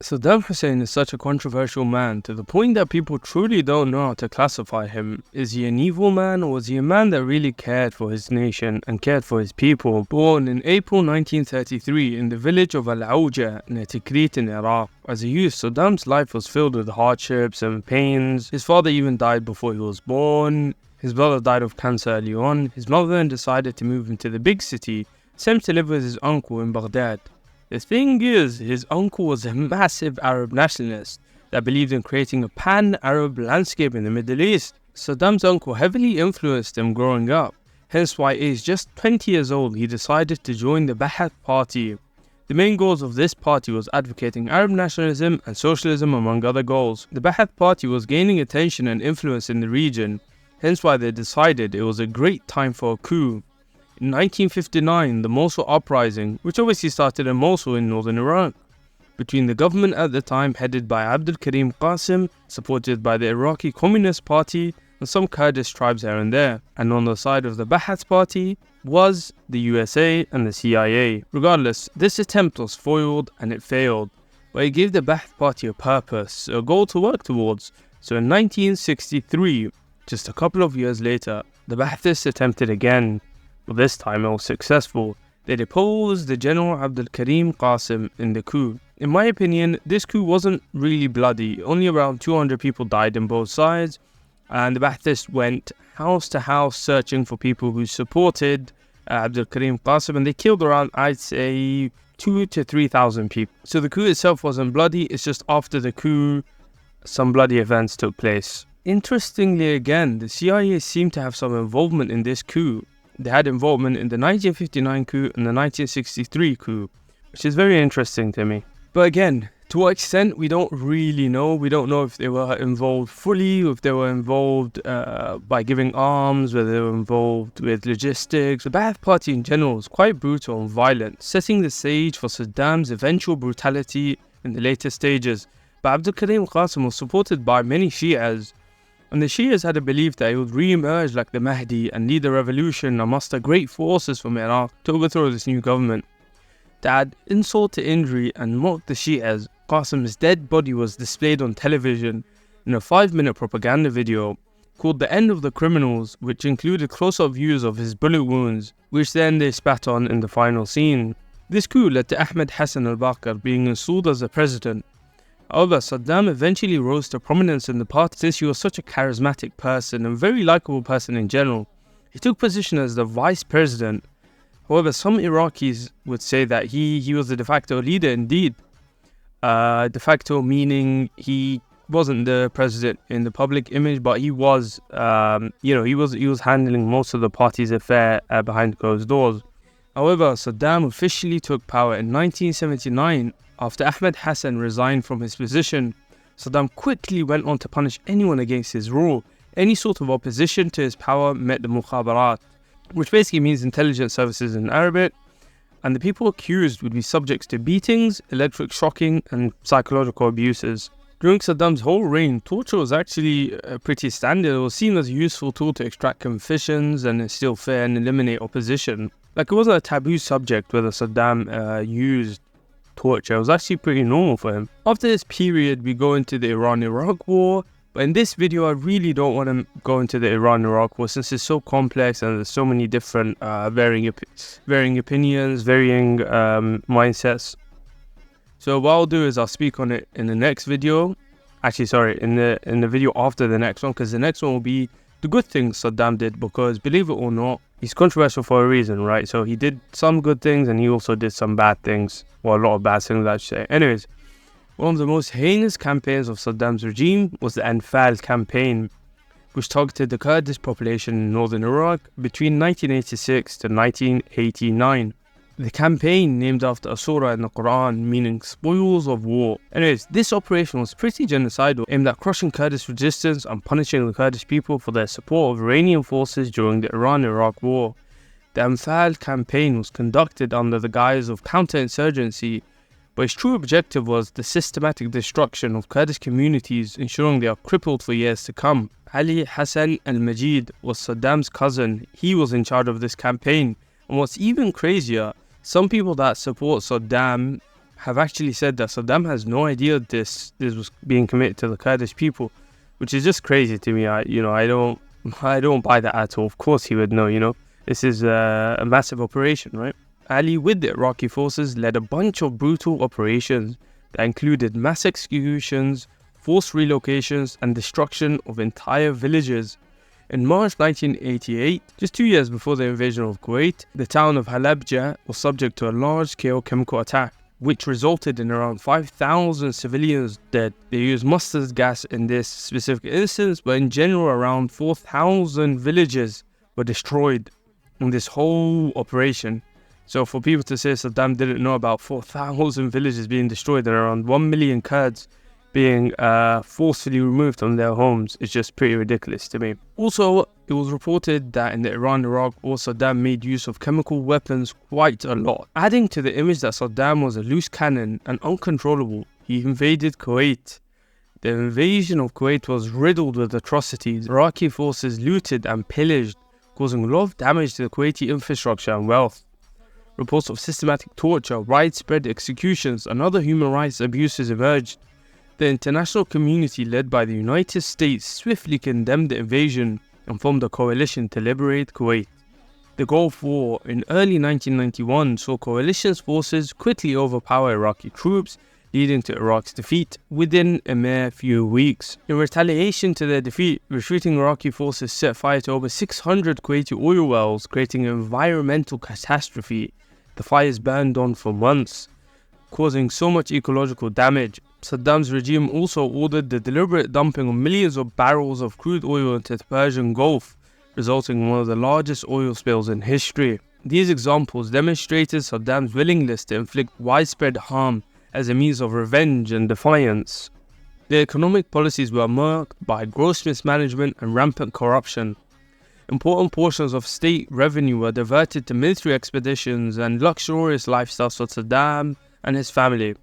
Saddam Hussein is such a controversial man to the point that people truly don't know how to classify him. Is he an evil man, or was he a man that really cared for his nation and cared for his people? Born in April 1933 in the village of Al-Auja near Tikrit in Iraq. As a youth, Saddam's life was filled with hardships and pains. His father even died before he was born. His brother died of cancer early on. His mother then decided to move into the big city, sent to live with his uncle in Baghdad. The thing is, his uncle was a massive Arab nationalist that believed in creating a pan-Arab landscape in the Middle East. Saddam's uncle heavily influenced him growing up, hence why aged just 20 years old he decided to join the Ba'ath Party. The main goals of this party was advocating Arab nationalism and socialism among other goals. The Ba'ath Party was gaining attention and influence in the region, hence why they decided it was a great time for a coup. In 1959, the Mosul uprising, which obviously started in Mosul in northern Iraq, between the government at the time headed by Abdul Karim Qasim, supported by the Iraqi Communist Party and some Kurdish tribes here and there, and on the side of the Ba'ath Party was the USA and the CIA. Regardless, this attempt was foiled and it failed, but it gave the Ba'ath Party a purpose, a goal to work towards. So in 1963, just a couple of years later, the Ba'athists attempted again. But this time it was successful. They deposed the General Abdul Karim Qasim in the coup. In my opinion, this coup wasn't really bloody. Only around 200 people died on both sides, and the Ba'athists went house to house searching for people who supported Abdul Karim Qasim, and they killed around, I'd say, 2,000 to 3,000 people. So the coup itself wasn't bloody, it's just after the coup, some bloody events took place. Interestingly again, the CIA seemed to have some involvement in this coup. They had involvement in the 1959 coup and the 1963 coup, which is very interesting to me. But again, to what extent, we don't really know. We don't know if they were involved fully, if they were involved by giving arms, whether they were involved with logistics. The Ba'ath Party in general was quite brutal and violent, setting the stage for Saddam's eventual brutality in the later stages. But Abdul Karim Qasim was supported by many Shias, and the Shias had a belief that he would re-emerge like the Mahdi and lead a revolution and muster great forces from Iraq to overthrow this new government. To add insult to injury and mock the Shias, Qasim's dead body was displayed on television in a 5-minute propaganda video called The End of the Criminals, which included close-up views of his bullet wounds, which then they spat on in the final scene. This coup led to Ahmed Hassan al-Bakr being installed as the president. However, Saddam eventually rose to prominence in the party since he was such a charismatic person and very likable person in general. He took position as the vice president. However, some Iraqis would say that he was the de facto leader indeed. De facto meaning he wasn't the president in the public image, but he was, he was handling most of the party's affair behind closed doors. However, Saddam officially took power in 1979. After Ahmed Hassan resigned from his position, Saddam quickly went on to punish anyone against his rule. Any sort of opposition to his power met the mukhabarat, which basically means intelligence services in Arabic, and the people accused would be subjects to beatings, electric shocking, and psychological abuses. During Saddam's whole reign, torture was actually pretty standard. It was seen as a useful tool to extract confessions and instill fear and eliminate opposition. Like, it wasn't a taboo subject whether Saddam used torture. It was actually pretty normal for him. After this period, we go into the Iran-Iraq war, but in this video I really don't want to go into the Iran-Iraq war since it's so complex and there's so many different varying opinions, varying mindsets. So what I'll do is I'll speak on it in the next video. Actually, sorry, in the video after the next one, because the next one will be the good things Saddam did, because believe it or not, he's controversial for a reason, right? So he did some good things and he also did some bad things. Well, a lot of bad things, I should say. Anyways, one of the most heinous campaigns of Saddam's regime was the Anfal campaign, which targeted the Kurdish population in northern Iraq between 1986 to 1989. The campaign, named after a surah in the Quran meaning spoils of war. Anyways, this operation was pretty genocidal, aimed at crushing Kurdish resistance and punishing the Kurdish people for their support of Iranian forces during the Iran-Iraq war. The Anfal campaign was conducted under the guise of counterinsurgency, but its true objective was the systematic destruction of Kurdish communities, ensuring they are crippled for years to come. Ali Hassan al-Majid was Saddam's cousin. He was in charge of this campaign. And what's even crazier, some people that support Saddam have actually said that Saddam has no idea this was being committed to the Kurdish people, which is just crazy to me. I don't buy that at all. Of course he would know. This is a massive operation, right? Ali, with the Iraqi forces, led a bunch of brutal operations that included mass executions, forced relocations, and destruction of entire villages. In March 1988, just 2 years before the invasion of Kuwait, the town of Halabja was subject to a large-scale chemical attack, which resulted in around 5,000 civilians dead. They used mustard gas in this specific instance, but in general around 4,000 villages were destroyed in this whole operation. So for people to say Saddam didn't know about 4,000 villages being destroyed and around 1 million Kurds being forcefully removed from their homes is just pretty ridiculous to me. Also, it was reported that in the Iran-Iraq war, Saddam made use of chemical weapons quite a lot. Adding to the image that Saddam was a loose cannon and uncontrollable, he invaded Kuwait. The invasion of Kuwait was riddled with atrocities. Iraqi forces looted and pillaged, causing a lot of damage to the Kuwaiti infrastructure and wealth. Reports of systematic torture, widespread executions, and other human rights abuses emerged. The international community, led by the United States, swiftly condemned the invasion and formed a coalition to liberate Kuwait. The Gulf War in early 1991 saw coalition's forces quickly overpower Iraqi troops, leading to Iraq's defeat within a mere few weeks. In retaliation to their defeat, retreating Iraqi forces set fire to over 600 Kuwaiti oil wells, creating an environmental catastrophe. The fires burned on for months, causing so much ecological damage. Saddam's regime also ordered the deliberate dumping of millions of barrels of crude oil into the Persian Gulf, resulting in one of the largest oil spills in history. These examples demonstrated Saddam's willingness to inflict widespread harm as a means of revenge and defiance. Their economic policies were marked by gross mismanagement and rampant corruption. Important portions of state revenue were diverted to military expeditions and luxurious lifestyles for Saddam and his family.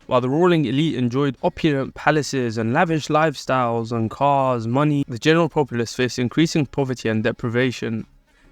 While the ruling elite enjoyed opulent palaces and lavish lifestyles and cars, money, the general populace faced increasing poverty and deprivation.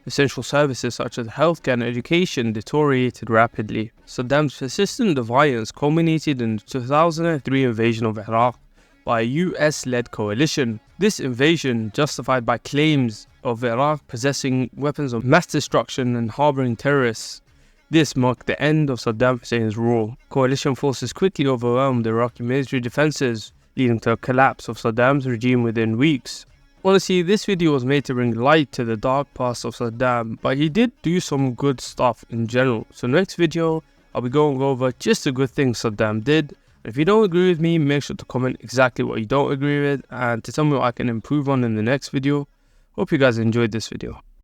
Essential services such as healthcare and education deteriorated rapidly. Saddam's persistent defiance culminated in the 2003 invasion of Iraq by a US-led coalition. This invasion, justified by claims of Iraq possessing weapons of mass destruction and harboring terrorists, this marked the end of Saddam Hussein's rule. Coalition forces quickly overwhelmed the Iraqi military defenses, leading to a collapse of Saddam's regime within weeks. Honestly, this video was made to bring light to the dark past of Saddam, but he did do some good stuff in general. So next video, I'll be going over just the good things Saddam did. If you don't agree with me, make sure to comment exactly what you don't agree with and to tell me what I can improve on in the next video. Hope you guys enjoyed this video.